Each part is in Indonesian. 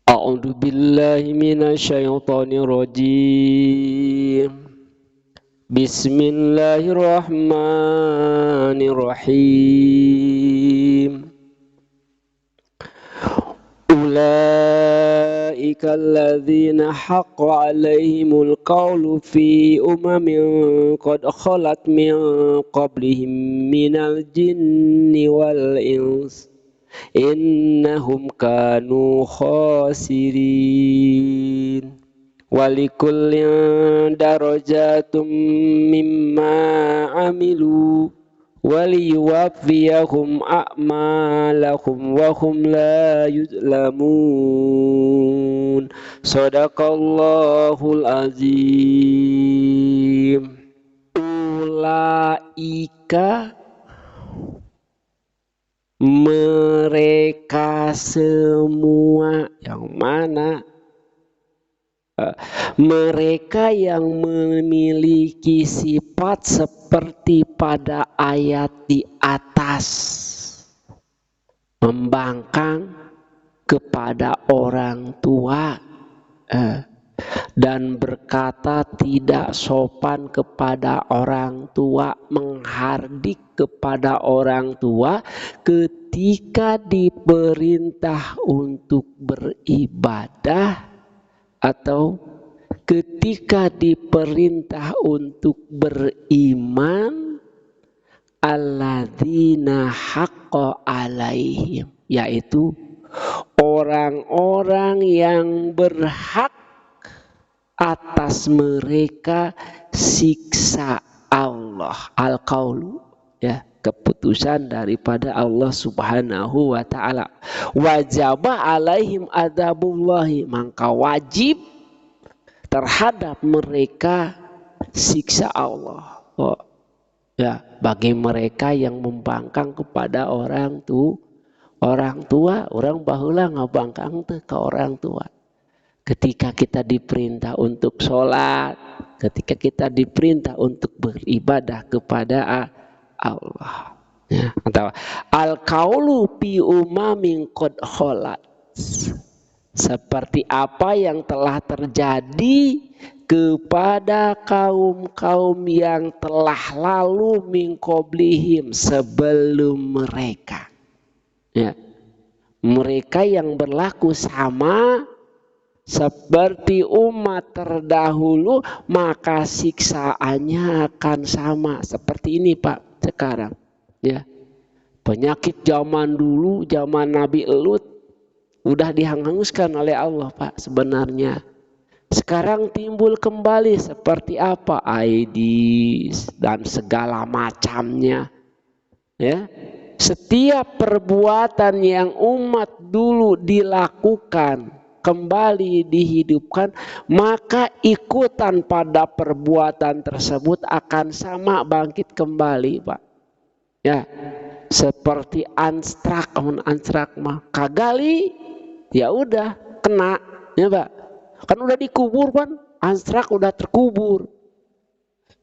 A'udzu billahi minasyaitonir rajim. Bismillahirrahmanirrahim. Ulaika alladzina haqqa 'alaihimul qawlu fi umamin qad khalat min qablihim minal jinni wal ins. Innahum kanu khasirin. Walikullin darajatum mimma amilu waliyuwaffiyahum a'malahum wa hum la yuzlamun. Shadaqallahul azim. Ulaika, mereka semua, yang mana? Mereka yang memiliki sifat seperti pada ayat di atas, membangkang kepada orang tua dan berkata tidak sopan kepada orang tua, menghardik kepada orang tua ketika diperintah untuk beribadah atau ketika diperintah untuk beriman. Alladzina haqqa alaihim, yaitu orang-orang yang berhak atas mereka siksa Allah. Al-qaulu, ya, keputusan daripada Allah subhanahu wa ta'ala. Wajaba alaihim adzabullahi, maka wajib terhadap mereka siksa Allah. Ya, bagi mereka yang membangkang kepada orang tua, orang baheula ngabangkang teh ke orang tua. Ketika kita diperintah untuk sholat, ketika kita diperintah untuk beribadah kepada Allah. Ya, atau al-qaulu fi umamin qad khalat, seperti apa yang telah terjadi kepada kaum-kaum yang telah lalu min qablihim, sebelum mereka. Ya, mereka yang berlaku sama seperti umat terdahulu, maka siksaannya akan sama seperti ini, Pak, sekarang. Ya, penyakit zaman dulu, zaman Nabi Lut, udah dihanguskan oleh Allah, Pak, sebenarnya. Sekarang timbul kembali seperti apa? AIDS dan segala macamnya. Ya, setiap perbuatan yang umat dulu dilakukan kembali dihidupkan, maka ikutan pada perbuatan tersebut akan sama bangkit kembali, Pak. Ya, seperti anstrak mah kagali, ya udah kena, ya Pak. Kan udah dikubur kan, anstrak udah terkubur.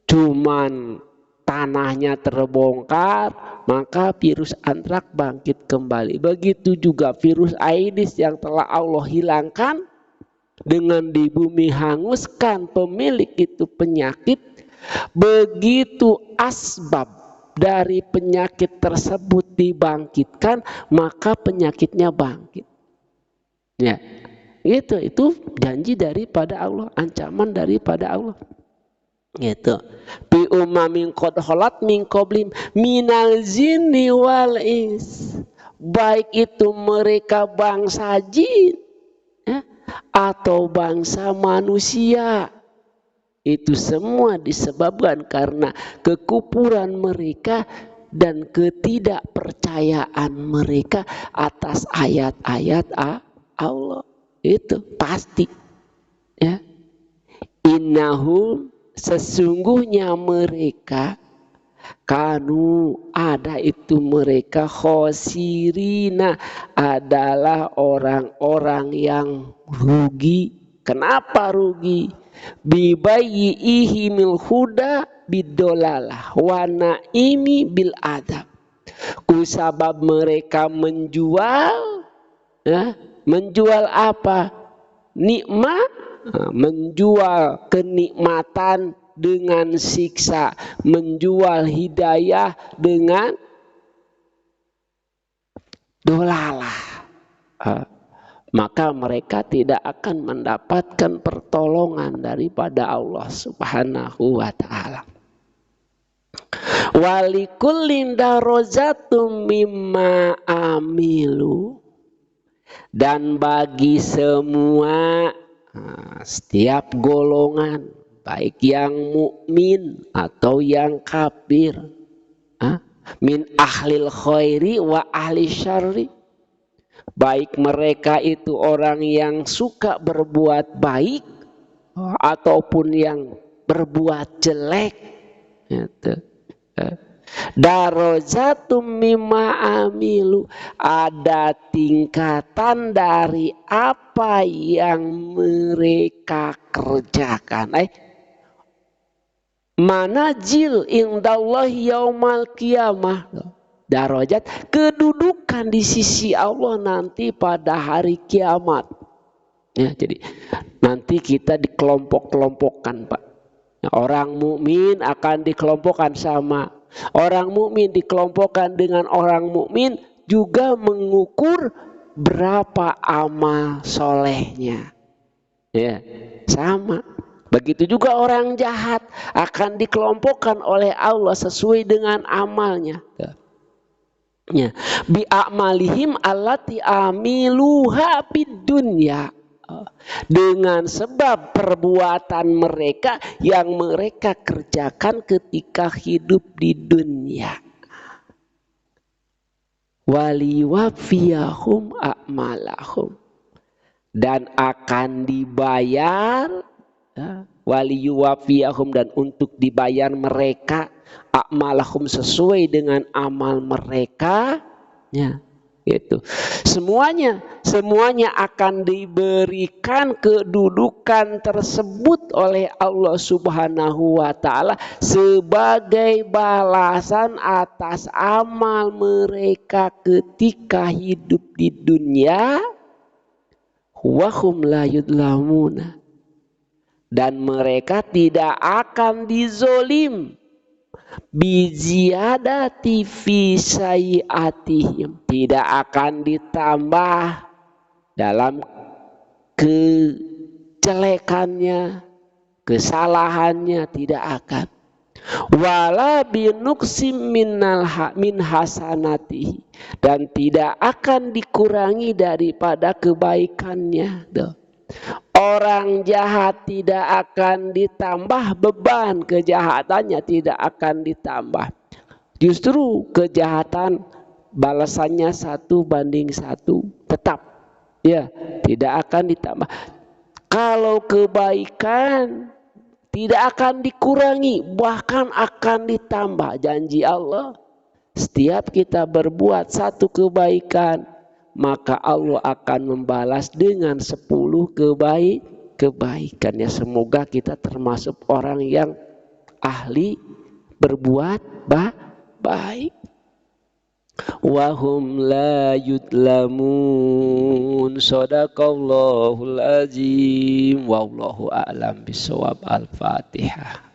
Cuman tanahnya terbongkar, maka virus antrak bangkit kembali. Begitu juga virus AIDS yang telah Allah hilangkan dengan di bumi hanguskan pemilik itu penyakit. Begitu asbab dari penyakit tersebut dibangkitkan, maka penyakitnya bangkit. Ya, itu janji daripada Allah, ancaman daripada Allah. Gitu. Bi umamin qad khalat min qablim minal jinni wal ins, baik itu mereka bangsa jin, ya, atau bangsa manusia. Itu semua disebabkan karena kekufuran mereka dan ketidakpercayaan mereka atas ayat-ayat Allah. Itu pasti, ya. Innahum, sesungguhnya mereka, kanu, ada itu mereka, khosirina, adalah orang-orang yang rugi. Kenapa rugi? Bibayihimil huda bidolalah wa naimi bil adab, kusabab mereka menjual, ya, Menjual apa? Nikmat, menjual kenikmatan dengan siksa, menjual hidayah dengan dolalah. Maka mereka tidak akan mendapatkan pertolongan daripada Allah Subhanahu wa ta'ala. Walikullin darajatum mimma amilu, dan bagi semua setiap golongan, baik yang mukmin atau yang kafir, min ahlil khairi wa ahli syarri, baik mereka itu orang yang suka berbuat baik ataupun yang berbuat jelek, gitu. Darajatum mimma amilu, ada tingkatan dari apa yang mereka kerjakan. Manajil indallahi yaumal qiyamah, darajat kedudukan di sisi Allah nanti pada hari kiamat. Ya, jadi nanti kita dikelompok-kelompokkan, Pak. Orang mukmin akan dikelompokkan sama orang mukmin, dikelompokkan dengan orang mukmin, juga mengukur berapa amal solehnya. Ya, sama. Begitu juga orang jahat akan dikelompokkan oleh Allah sesuai dengan amalnya. Ya, bi a'malihim allati amiluha fid dunya, dengan sebab perbuatan mereka yang mereka kerjakan ketika hidup di dunia. Waliwafiyahum a'malahum, dan akan dibayar, waliyuwafiyahum, dan untuk dibayar mereka a'malahum sesuai dengan amal mereka, ya. Gitu. Semuanya akan diberikan kedudukan tersebut oleh Allah Subhanahu wa ta'ala sebagai balasan atas amal mereka ketika hidup di dunia. Wahum la yudlamuna, dan mereka tidak akan dizolim biziyadati fi sayiatihim, tidak akan ditambah dalam kejelekannya, kesalahannya, tidak akan. Wala binuksim min hasanatihi, dan tidak akan dikurangi daripada kebaikannya. Orang jahat tidak akan ditambah beban kejahatannya, tidak akan ditambah. Justru kejahatan balasannya 1:1 tetap, ya, tidak akan ditambah. Kalau kebaikan tidak akan dikurangi, bahkan akan ditambah. Janji Allah, setiap kita berbuat satu kebaikan, maka Allah akan membalas dengan 10 kebaikannya. Semoga kita termasuk orang yang ahli berbuat baik. Wahum la yudlamun. Shadaqallahul azim. Wallahu a'lam bishawab. Al-Fatihah.